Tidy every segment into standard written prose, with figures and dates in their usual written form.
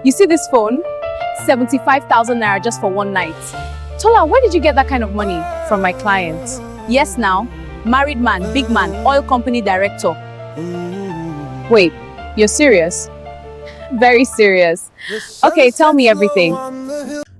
You see this phone? 75,000 naira just for one night. Tola, where did you get that kind of money? From my client. Yes now, married man, big man, oil company director. Wait, you're serious? Very serious. Okay, tell me everything.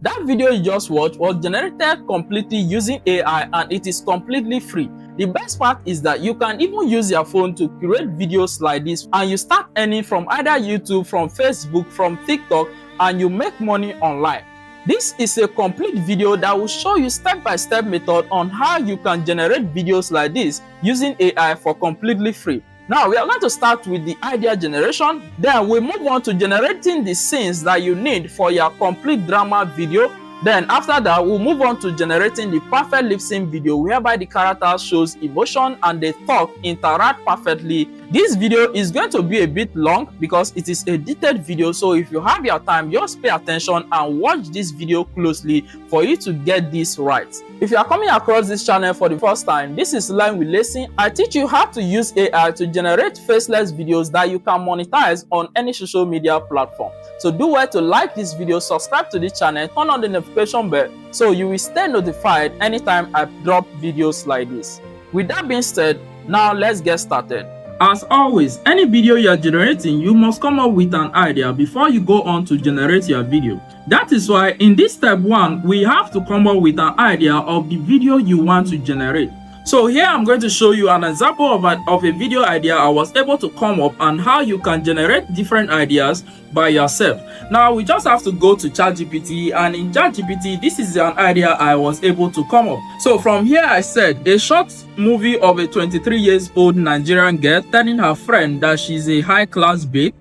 That video you just watched was generated completely using AI and it is completely free. The best part is that you can even use your phone to create videos like this and you start earning from either YouTube, from Facebook, from TikTok, and you make money online. This is a complete video that will show you step-by-step method on how you can generate videos like this using AI for completely free. Now we are going to start with the idea generation, then we move on to generating the scenes that you need for your complete drama video. Then after that, we'll move on to generating the perfect lip sync video whereby the character shows emotion and they talk, interact perfectly. This video is going to be a bit long because it is a detailed video, so if you have your time, just pay attention and watch this video closely for you to get this right. If you are coming across this channel for the first time, this is Learn with Lesson. I teach you how to use AI to generate faceless videos that you can monetize on any social media platform. So do well to like this video, subscribe to this channel, turn on the notification bell so you will stay notified anytime I drop videos like this. With that being said, now let's get started. As always, any video you are generating, you must come up with an idea before you go on to generate your video. That is why in this step 1, we have to come up with an idea of the video you want to generate. So here I'm going to show you an example of a video idea I was able to come up and how you can generate different ideas by yourself. Now we just have to go to ChatGPT, and in ChatGPT this is an idea I was able to come up. So from here I said a short movie of a 23-year-old Nigerian girl telling her friend that she's a high-class babe,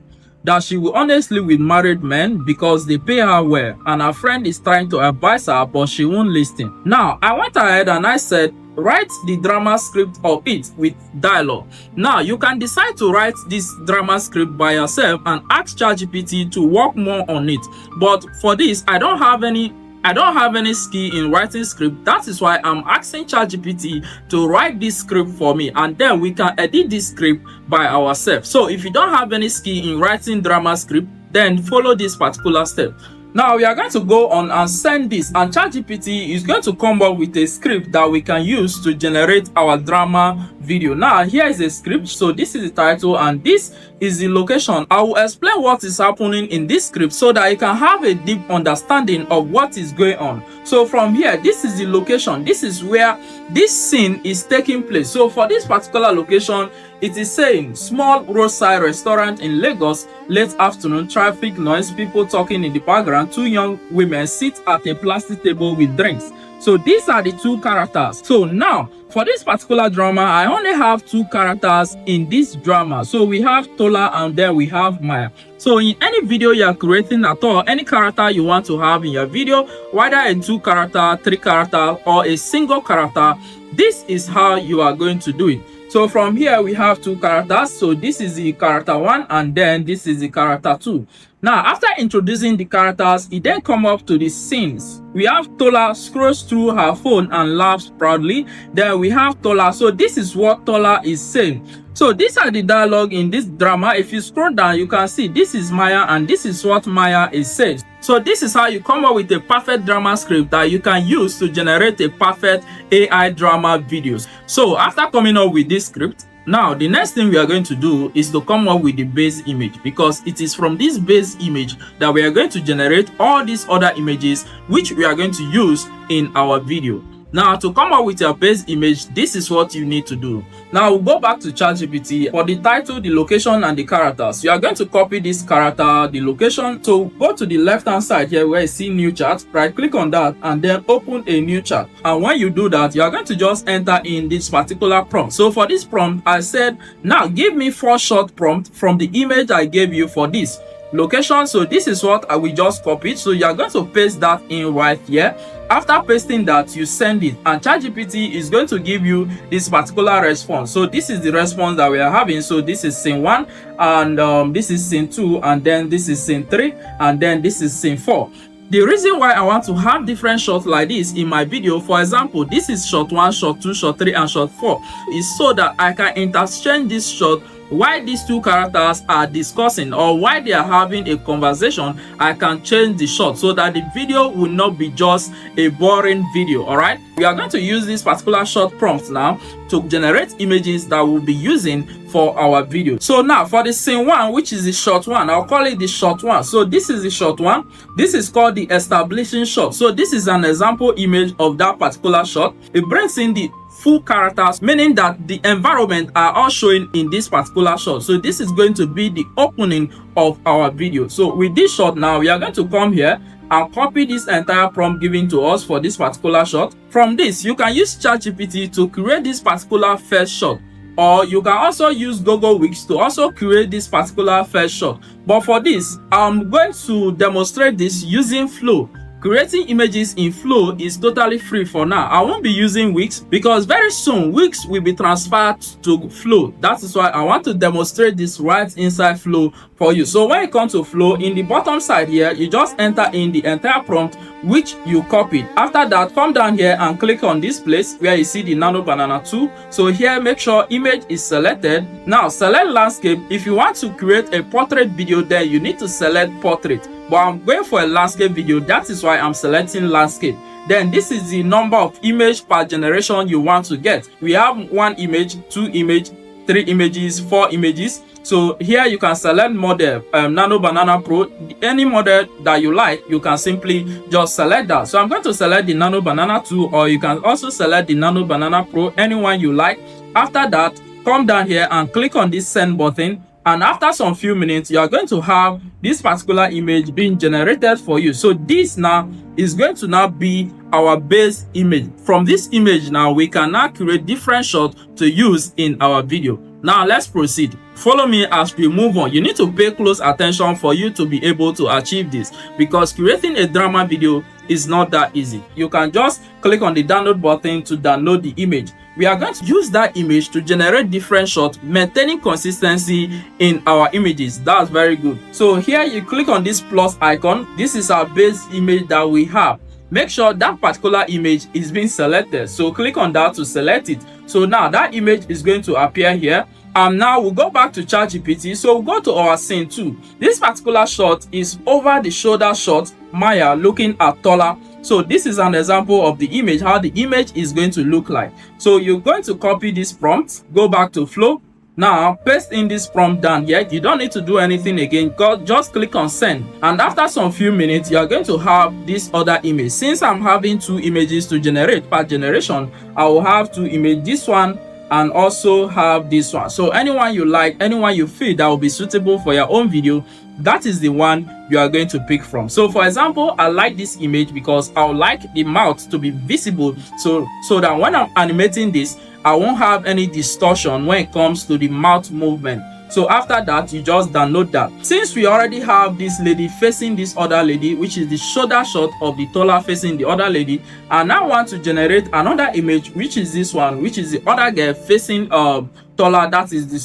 that she will honestly with married men because they pay her well, and her friend is trying to advise her but she won't listen. Now I went ahead and I said write the drama script of it with dialogue. Now you can decide to write this drama script by yourself and ask ChatGPT to work more on it, but for this I don't have any skill in writing script. That is why I'm asking ChatGPT to write this script for me, and then we can edit this script by ourselves. So if you don't have any skill in writing drama script, then follow this particular step. Now we are going to go on and send this, and ChatGPT is going to come up with a script that we can use to generate our drama video. Now here is a script. So this is the title and this is the location. I will explain what is happening in this script so that you can have a deep understanding of what is going on. So from here, this is the location. This is where this scene is taking place. So for this particular location, it is saying small roadside restaurant in Lagos, late afternoon, traffic noise, people talking in the background, 2 young women sit at a plastic table with drinks. So these are the 2 characters. So now for this particular drama, I only have 2 characters in this drama. So we have Tola and then we have Maya. So in any video you are creating at all, any character you want to have in your video, whether a 2 character, 3 character, or a single character, this is how you are going to do it. So from here we have 2 characters. So this is the character 1 and then this is the character 2. Now after introducing the characters, it then come up to the scenes. We have Tola scrolls through her phone and laughs proudly. Then we have Tola. So this is what Tola is saying. So these are the dialogue in this drama. If you scroll down, you can see this is Maya and this is what Maya is saying. So this is how you come up with a perfect drama script that you can use to generate a perfect AI drama videos. So after coming up with this script, now the next thing we are going to do is to come up with the base image, because it is from this base image that we are going to generate all these other images which we are going to use in our video. Now to come up with your base image, this is what you need to do. Now we'll go back to ChatGPT. For the title, the location and the characters, you are going to copy this character, the location. So go to the left hand side here where you see new chat, right click on that and then open a new chat. And when you do that, you are going to just enter in this particular prompt. So for this prompt, I said now give me 4 short prompts from the image I gave you for this location. So this is what I will just copy. So you are going to paste that in right here. After pasting that, you send it and ChatGPT is going to give you this particular response. So this is the response that we are having. So this is scene 1 and this is scene 2 and then this is scene 3 and then this is scene 4. The reason why I want to have different shots like this in my video, for example, this is shot 1, shot 2, shot 3 and shot 4, is so that I can interchange this shot while these two characters are discussing or while they are having a conversation, I can change the shot so that the video will not be just a boring video. All right, we are going to use this particular short prompt now to generate images that we'll be using for our video. So now for the scene one, which is the short one, I'll call it the short one. So this is the short one. This is called the establishing shot. So this is an example image of that particular shot. It brings in the full characters, meaning that the environment are all showing in this particular shot. So this is going to be the opening of our video. So with this shot now, we are going to come here and copy this entire prompt given to us for this particular shot. From this, you can use ChatGPT to create this particular first shot, or you can also use Google Wix to also create this particular first shot. But for this, I'm going to demonstrate this using Flow. Creating images in Flow is totally free for now. I won't be using Wix because very soon Wix will be transferred to Flow. That is why I want to demonstrate this right inside Flow for you. So when you come to Flow, in the bottom side here, you just enter in the entire prompt which you copied. After that, come down here and click on this place where you see the nano banana tool. So here, make sure image is selected. Now select landscape. If you want to create a portrait video, then you need to select portrait. But I'm going for a landscape video. That is why I'm selecting landscape. Then this is the number of image per generation you want to get. We have 1 image, 2 image, 3 images, 4 images. So here you can select model, Nano Banana Pro. Any model that you like, you can simply just select that. So I'm going to select the Nano Banana 2, or you can also select the Nano Banana Pro, anyone you like. After that, come down here and click on this send button. And after some few minutes, you are going to have this particular image being generated for you. So this now is going to now be our base image. From this image now, we can now create different shots to use in our video. Now let's proceed. Follow me as we move on. You need to pay close attention for you to be able to achieve this, because creating a drama video is not that easy. You can just click on the download button to download the image. We are going to use that image to generate different shots, maintaining consistency in our images. That's very good. So here you click on this plus icon. This is our base image that we have. Make sure that particular image is being selected. So click on that to select it. So now that image is going to appear here. And now we'll go back to ChatGPT. So we'll go to our scene 2. This particular shot is over the shoulder shot, Maya looking at Tola. So this is an example of the image, how the image is going to look like. So you're going to copy this prompt, go back to Flow. Now paste in this prompt down here. You don't need to do anything again. Just click on send. And after some few minutes, you are going to have this other image. Since I'm having 2 images to generate per generation, I will have 2 images. This one and also have this one. So anyone you like, anyone you feel that will be suitable for your own video, that is the one you are going to pick from. So for example, I like this image because I would like the mouth to be visible, so that when I'm animating this, I won't have any distortion when it comes to the mouth movement. So after that, you just download that. Since we already have this lady facing this other lady, which is the shoulder shot of the Tola facing the other lady, and I want to generate another image, which is this one, which is the other girl facing Tola. That is the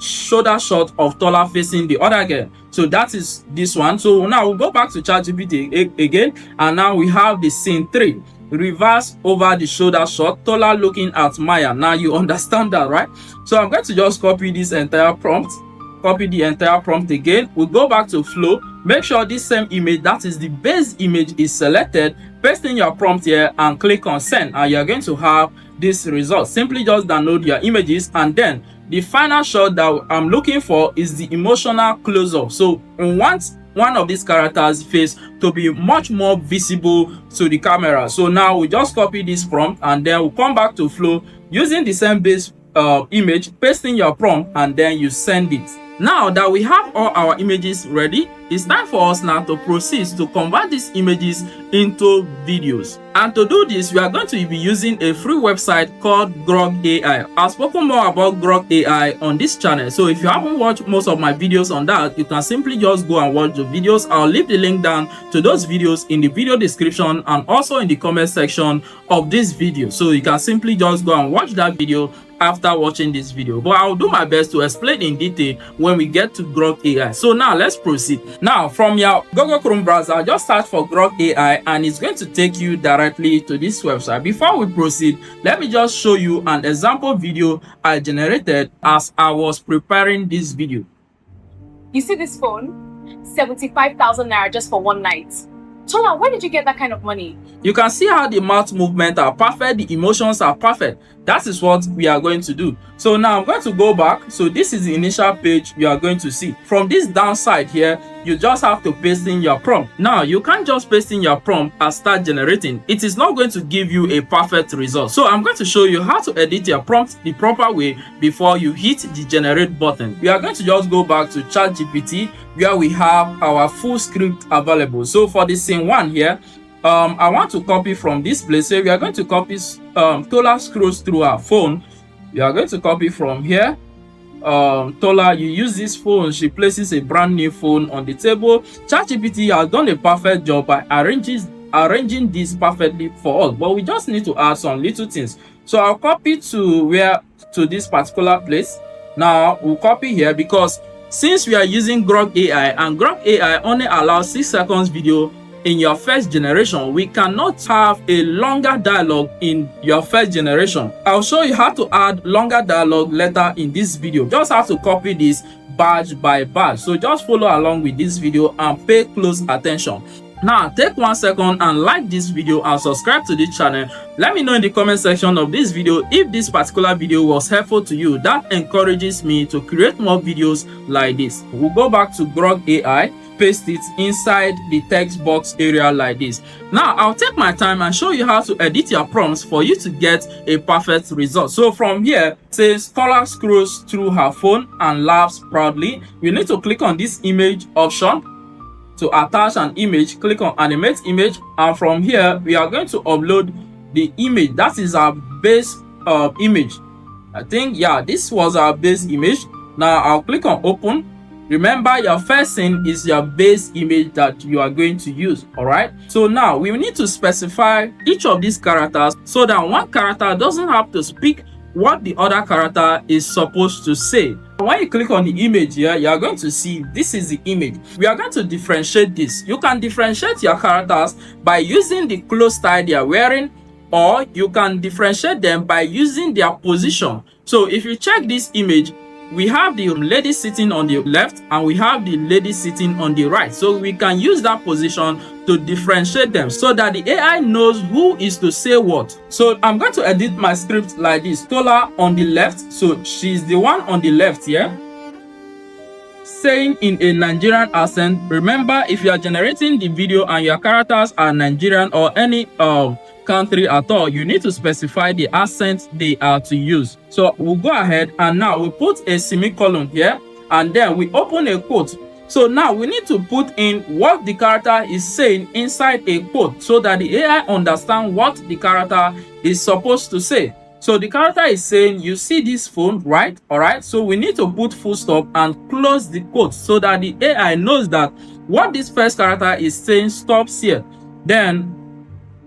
shoulder shot of Tola facing the other girl. So that is this one. So now we'll go back to ChatGPT again, and now we have the scene 3. Reverse over the shoulder shot, Tola looking at Maya. Now you understand that, right? So I'm going to just copy this entire prompt, copy the entire prompt again. We'll go back to Flow. Make sure this same image, that is the base image, is selected. Paste in your prompt here and click on send, and you're going to have this result. Simply just download your images, and then the final shot that I'm looking for is the emotional close-up. So I want one of these characters' face to be much more visible to the camera. So now we just copy this prompt, and then we'll come back to Flow using the same base image, paste in your prompt, and then you send it. Now that we have all our images ready, it's time for us now to proceed to convert these images into videos. And to do this, we are going to be using a free website called Grok AI. I've spoken more about Grok AI on this channel, so if you haven't watched most of my videos on that, you can simply just go and watch the videos. I'll leave the link down to those videos in the video description and also in the comment section of this video. So you can simply just go and watch that video after watching this video, but I'll do my best to explain in detail when we get to Grok AI. So now let's proceed. Now from your Google Chrome browser, just search for Grok AI, and it's going to take you directly directly to this website. Before we proceed, let me just show you an example video I generated as I was preparing this video. You see this phone? 75,000 naira just for one night. Tola, where did you get that kind of money? You can see how the mouth movements are perfect, the emotions are perfect. That is what we are going to do. So now I'm going to go back. So this is the initial page you are going to see. From this downside here, you just have to paste in your prompt. Now you can't just paste in your prompt and start generating. It is not going to give you a perfect result. So I'm going to show you how to edit your prompt the proper way before you hit the generate button. We are going to just go back to ChatGPT where we have our full script available. So for the scene 1 here, I want to copy from this place. So we are going to copy Tola scrolls through her phone. We are going to copy from here. Tola, you use this phone. She places a brand new phone on the table. ChatGPT has done a perfect job by arranging this perfectly for us, but we just need to add some little things. So I'll copy to this particular place. Now we'll copy here because since we are using Grok AI and Grok AI only allows 6 seconds video in your first generation, we cannot have a longer dialogue in your first generation. I'll show you how to add longer dialogue later in this video. Just have to copy this badge by badge. So just follow along with this video and pay close attention. Now take 1 second and like this video and subscribe to this channel. Let me know in the comment section of this video if this particular video was helpful to you. That encourages me to create more videos like this. We'll go back to Grok AI, paste it inside the text box area like this. Now I'll take my time and show you how to edit your prompts for you to get a perfect result. So from here, it says Tola scrolls through her phone and laughs proudly. We need to click on this image option to attach an image. Click on animate image, and from here we are going to upload the image. That is our base image. I think, yeah, this was our base image. Now I'll click on open. Remember, your first scene is your base image that you are going to use. All right, so now we need to specify each of these characters so that one character doesn't have to speak what the other character is supposed to say. When you click on the image here, you are going to see this is the image. We are going to differentiate this. You can differentiate your characters by using the clothes style they are wearing, or you can differentiate them by using their position. So if you check this image, we have the lady sitting on the left and we have the lady sitting on the right. So we can use that position to differentiate them so that the AI knows who is to say what. So I'm going to edit my script like this. Tola on the left, so she's the one on the left here, saying in a Nigerian accent. Remember, if you are generating the video and your characters are Nigerian or any country at all, you need to specify the accent they are to use. So we'll go ahead and now we put a semicolon here and then we open a quote. So now we need to put in what the character is saying inside a quote so that the AI understands what the character is supposed to say. So the character is saying, you see this phone, right? All right, so we need to put full stop and close the quote so that the AI knows that what this first character is saying stops here. Then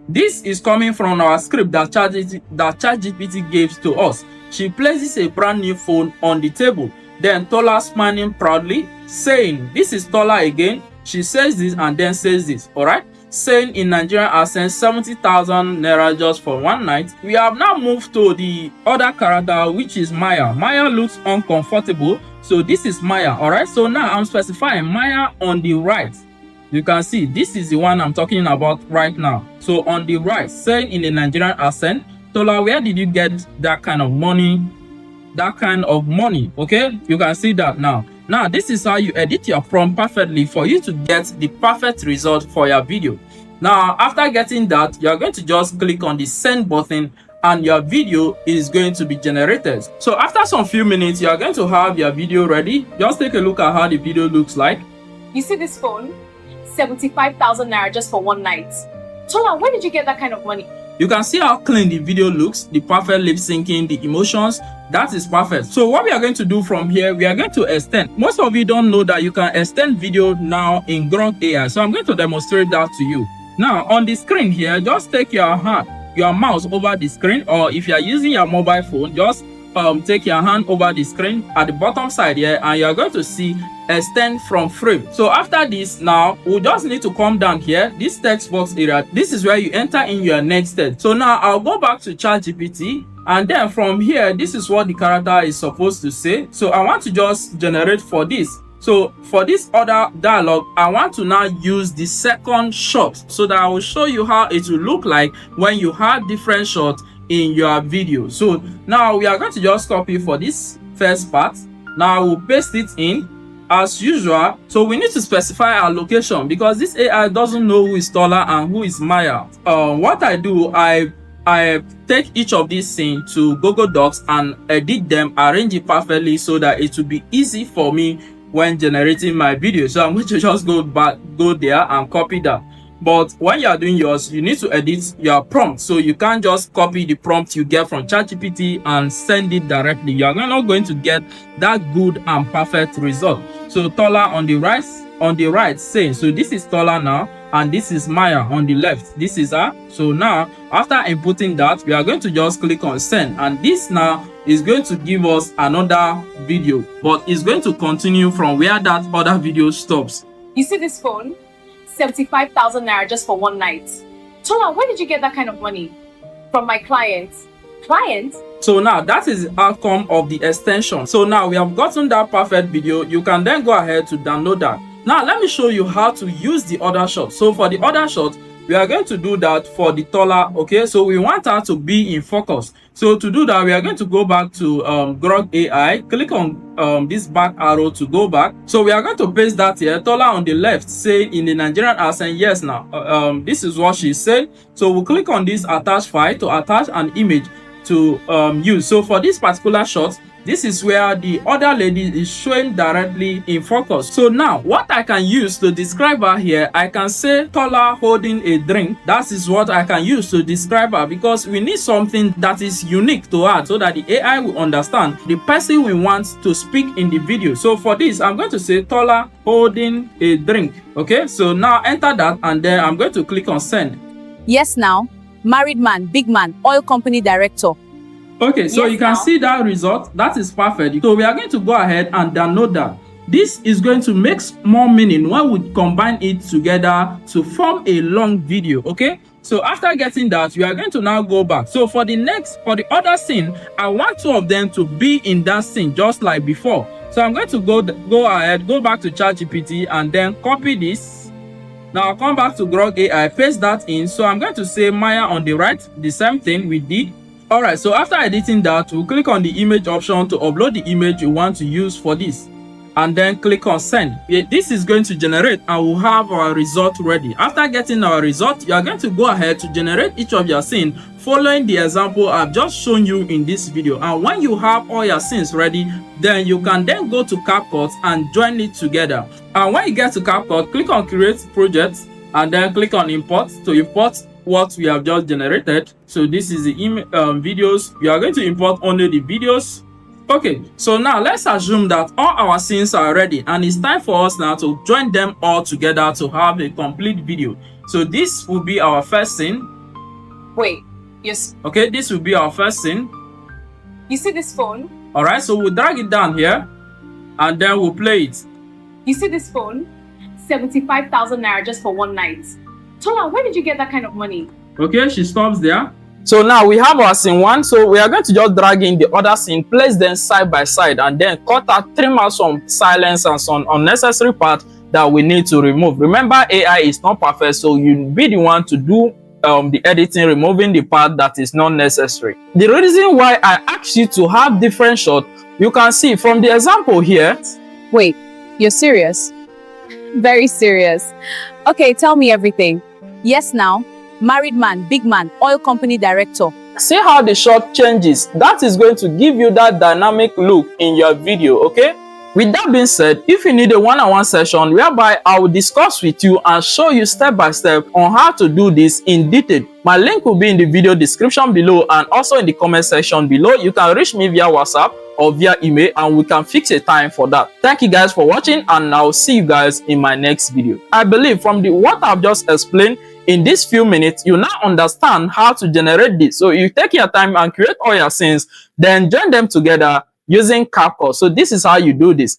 this is coming from our script that ChatGPT gave to us. She places a brand new phone on the table. Then Tola smiling proudly, saying, this is Tola again. She says this and then says this, all right? Saying in Nigerian accent, 70,000 naira just for one night. We have now moved to the other character, which is Maya. Maya looks uncomfortable. So this is Maya, all right? So now I'm specifying Maya on the right. You can see this is the one I'm talking about right now. So on the right, saying in a Nigerian accent, Tola, where did you get that kind of money? That kind of money, okay? You can see that now. Now, this is how you edit your prompt perfectly for you to get the perfect result for your video. Now, after getting that, you're going to just click on the send button and your video is going to be generated. So after some few minutes, you're going to have your video ready. Just take a look at how the video looks like. You see this phone? 75,000 naira just for one night. Tola, where did you get that kind of money? You can see how clean the video looks, the perfect lip syncing, the emotions. That is perfect. So what we are going to do from here, we are going to extend. Most of you don't know that you can extend video now in Grok AI. So I'm going to demonstrate that to you. Now on the screen here, just take your mouse over the screen, or if you are using your mobile phone, just take your hand over the screen at the bottom side here, and you're going to see extend from frame. So after this, now we just need to come down here, this text box area. This is where you enter in your next text. So now I'll go back to ChatGPT, and then from here, this is what the character is supposed to say. So I want to just generate for this. So for this other dialogue, I want to now use the second shot so that I will show you how it will look like when you have different shots in your video. So now we are going to just copy for this first part. Now we'll paste it in as usual. So we need to specify our location because this AI doesn't know who is Tola and who is Maya. What I do, I take each of these scenes to Google Docs and edit them, arrange it perfectly so that it will be easy for me when generating my video. So I'm going to just go there and copy that. But when you are doing yours, you need to edit your prompt. So you can't just copy the prompt you get from ChatGPT and send it directly. You are not going to get that good and perfect result. So Tola on the right saying, so this is Tola now, and this is Maya on the left. This is her. So now after inputting that, we are going to just click on send, and this now is going to give us another video, but it's going to continue from where that other video stops. You see this phone? 75,000 naira just for one night. Tola, where did you get that kind of money? From my clients. Clients? So now that is the outcome of the extension. So now we have gotten that perfect video. You can then go ahead to download that. Now let me show you how to use the other shot. So for the other shot, we are going to do that for the Tola. Okay, so we want her to be in focus. So to do that, we are going to go back to Grok AI, click on this back arrow to go back. So we are going to paste that here, Tola on the left, say in the Nigerian accent, yes now. This is what she said. So we'll click on this attach file to attach an image to use. So for this particular shot, this is where the other lady is showing directly in focus. So now what I can use to describe her here, I can say Tola holding a drink. That is what I can use to describe her, because we need something that is unique to her so that the AI will understand the person we want to speak in the video. So for this, I'm going to say Tola holding a drink. Okay, so now enter that, and then I'm going to click on send. Yes now. Married man, big man, oil company director. Okay, so yes, you can see that result. That is perfect. So we are going to go ahead and download that. This is going to make more meaning when we combine it together to form a long video. Okay, so after getting that, we are going to now go back. So for the other scene, I want two of them to be in that scene just like before. So I'm going to go back to ChatGPT and then copy this. Now I'll come back to Grok AI, paste that in. So I'm going to say Maya on the right, the same thing we did. Alright, so after editing that, we'll click on the image option to upload the image you want to use for this, and then click on send. This is going to generate, and we'll have our result ready. After getting our result, you are going to go ahead to generate each of your scenes following the example I've just shown you in this video. And when you have all your scenes ready, then you can then go to CapCut and join it together. And when you get to CapCut, click on create project, and then click on import to import what we have just generated. So this is the videos. We are going to import only the videos. Okay, so now let's assume that all our scenes are ready, and it's time for us now to join them all together to have a complete video. So this will be our first scene. Wait, yes. Okay, this will be our first scene. You see this phone? All right, so we'll drag it down here, and then we'll play it. You see this phone? 75,000 naira just for one night. Tola, where did you get that kind of money? Okay, she stops there. So now we have our scene one. So we are going to just drag in the other scene, place them side by side, and then cut out, trim out some silence and some unnecessary part that we need to remove. Remember, AI is not perfect, so you be the one to do the editing, removing the part that is not necessary. The reason why I asked you to have different shots, you can see from the example here. Wait, you're serious? Very serious. Okay, tell me everything. Yes now. Married man, big man, oil company director. See how the shot changes. That is going to give you that dynamic look in your video, okay? With that being said, if you need a one-on-one session whereby I will discuss with you and show you step by step on how to do this in detail, my link will be in the video description below and also in the comment section below. You can reach me via WhatsApp or via email, and we can fix a time for that. Thank you guys for watching, and I'll see you guys in my next video. I believe from what I've just explained, In these few minutes, you now understand how to generate this. So you take your time and create all your scenes, then join them together using CapCut. So this is how you do this.